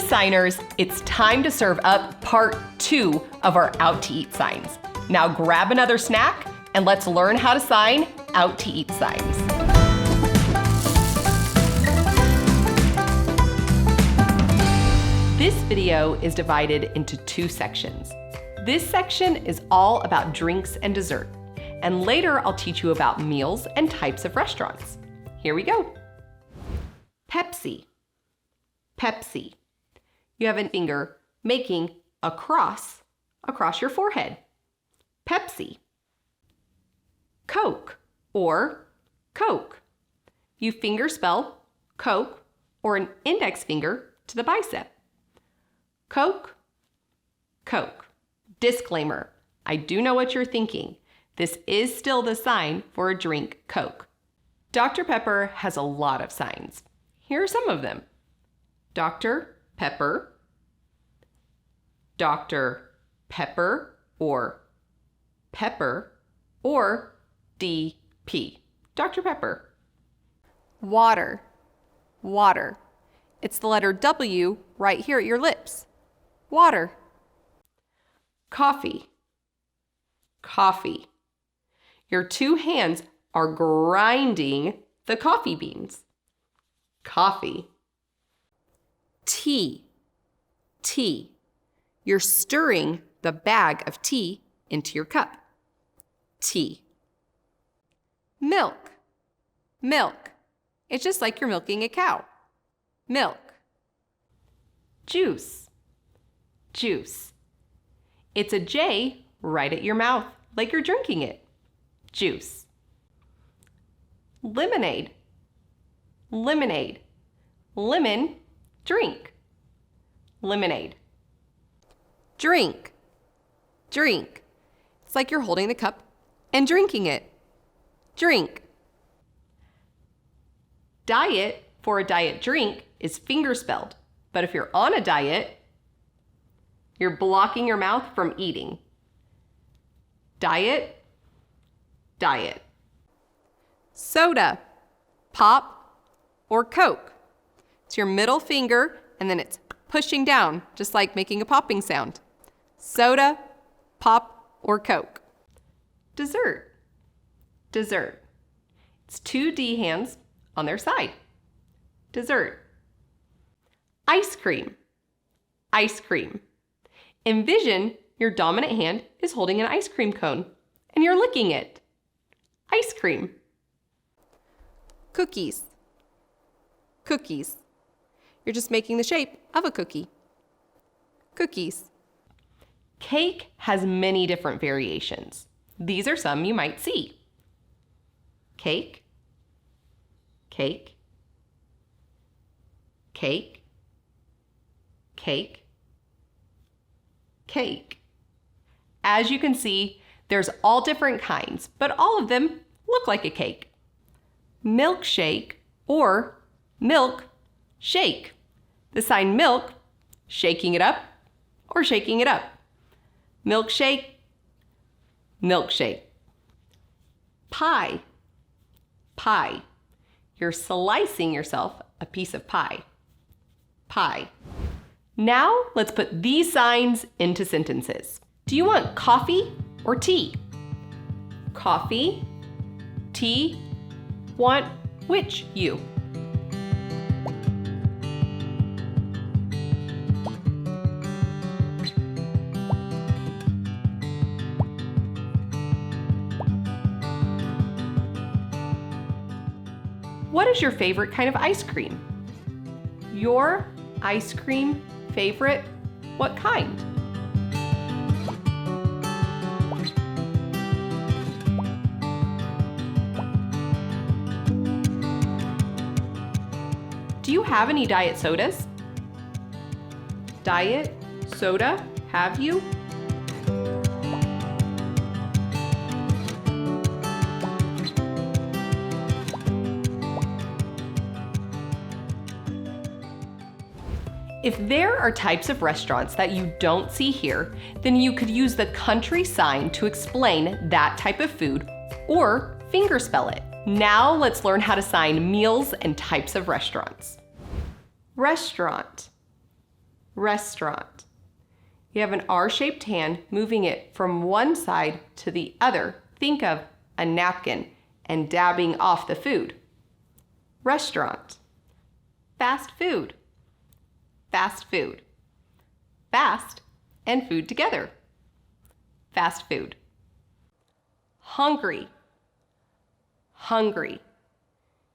signers, it's time to serve up part 2 of our out to eat signs. Now grab another snack and let's learn how to sign out to eat signs. This video is divided into 2 sections. This section is all about drinks and dessert, and later I'll teach you about meals and types of restaurants. Here we go. Pepsi. Pepsi. You have a finger making a cross across your forehead. Pepsi. Coke or Coke. You finger spell Coke or an index finger to the bicep. Coke, Coke. Disclaimer, I do know what you're thinking. This is still the sign for a drink Coke. Dr. Pepper has a lot of signs. Here are some of them. Dr. Pepper, Dr. Pepper or DP. Dr. Pepper. Water, water. It's the letter W right here at your lips. Water. Coffee, coffee. Your 2 hands are grinding the coffee beans. Coffee. Tea, tea. You're stirring the bag of tea into your cup. Tea. Milk, milk. It's just like you're milking a cow. Milk. Juice, juice. It's a J right at your mouth, like you're drinking it. Juice. Lemonade, lemonade. Lemon, drink. Lemonade. Drink, drink. It's like you're holding the cup and drinking it. Drink. Diet for a diet drink is finger spelled, but if you're on a diet, you're blocking your mouth from eating. Diet, diet. Soda, pop, or Coke. It's your middle finger and then it's pushing down, just like making a popping sound. Soda, pop, or Coke. Dessert, dessert. It's 2 D hands on their side. Dessert. Ice cream, ice cream. Envision your dominant hand is holding an ice cream cone and you're licking it. Ice cream. Cookies, cookies. You're just making the shape of a cookie. Cookies. Cake has many different variations. These are some you might see. Cake, cake, cake, cake, cake. As you can see, there's all different kinds, but all of them look like a cake. Milkshake or milk shake. The sign milk, shaking it up or shaking it up. Milkshake, milkshake. Pie, pie. You're slicing yourself a piece of pie. Pie. Now let's put these signs into sentences. Do you want coffee or tea? Coffee, tea, want which you? What is your favorite kind of ice cream? Your ice cream favorite? What kind? Do you have any diet sodas? Diet soda, have you? If there are types of restaurants that you don't see here, then you could use the country sign to explain that type of food or fingerspell it. Now let's learn how to sign meals and types of restaurants. Restaurant, restaurant. You have an R-shaped hand moving it from one side to the other. Think of a napkin and dabbing off the food. Restaurant. Fast food. Fast food. Fast and food together. Fast food. Hungry. Hungry.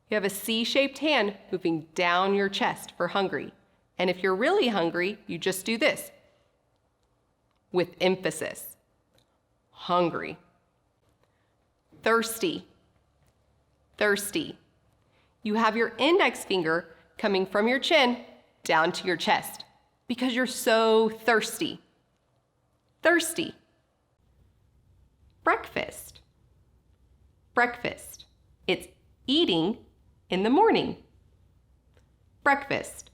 You have a C-shaped hand moving down your chest for hungry. And if you're really hungry, you just do this with emphasis. Hungry. Thirsty. Thirsty. You have your index finger coming from your chin down to your chest because you're so thirsty. Thirsty. Breakfast. Breakfast. It's eating in the morning. Breakfast.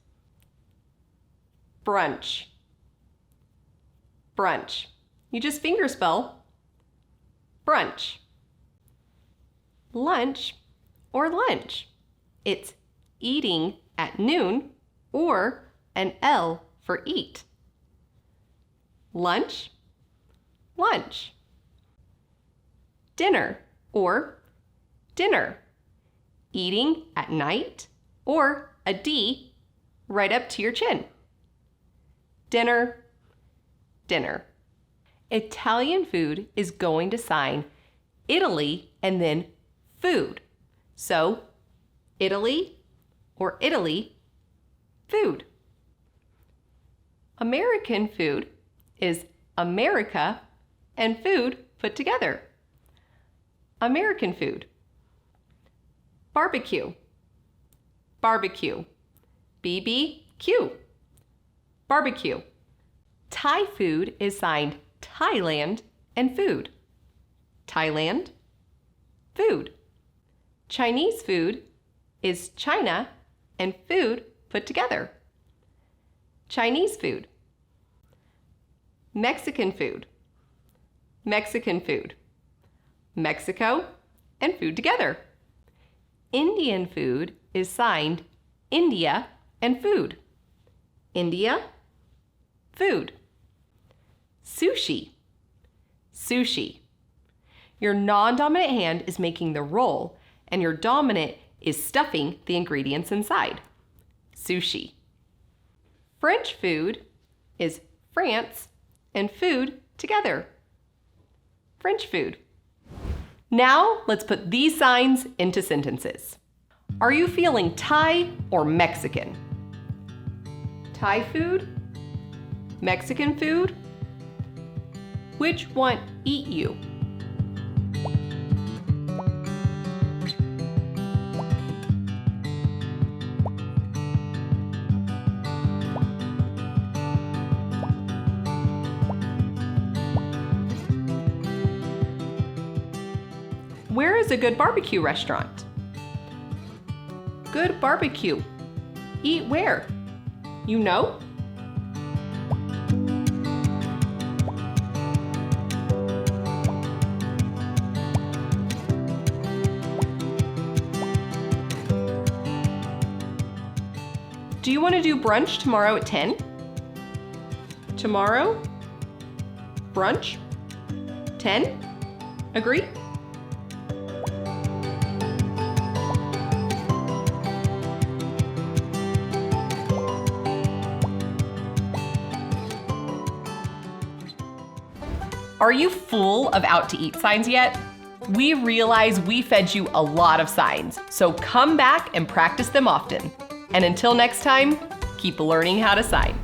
Brunch. Brunch. You just fingerspell brunch. Lunch or lunch. It's eating at noon or an L for eat. Lunch, lunch. Dinner or dinner. Eating at night or a D right up to your chin. Dinner, dinner. Italian food is going to sign Italy and then food. So, Italy or Italy, food. American food is America and food put together. American food. Barbecue. Barbecue. BBQ. Barbecue. Thai food is signed Thailand and food. Thailand, food. Chinese food is China and food put together. Chinese food. Mexican food. Mexican food. Mexico and food together. Indian food is signed India and food. India, food. Sushi. Sushi. Your non-dominant hand is making the roll, and your dominant is stuffing the ingredients inside. Sushi. French food is France and food together. French food. Now let's put these signs into sentences. Are you feeling Thai or Mexican? Thai food? Mexican food? Which one eat you? Where is a good barbecue restaurant? Good barbecue. Eat where? You know? Do you want to do brunch tomorrow at 10? Tomorrow? Brunch? 10? Agree? Are you full of out to eat signs yet? We realize we fed you a lot of signs, so come back and practice them often. And until next time, keep learning how to sign.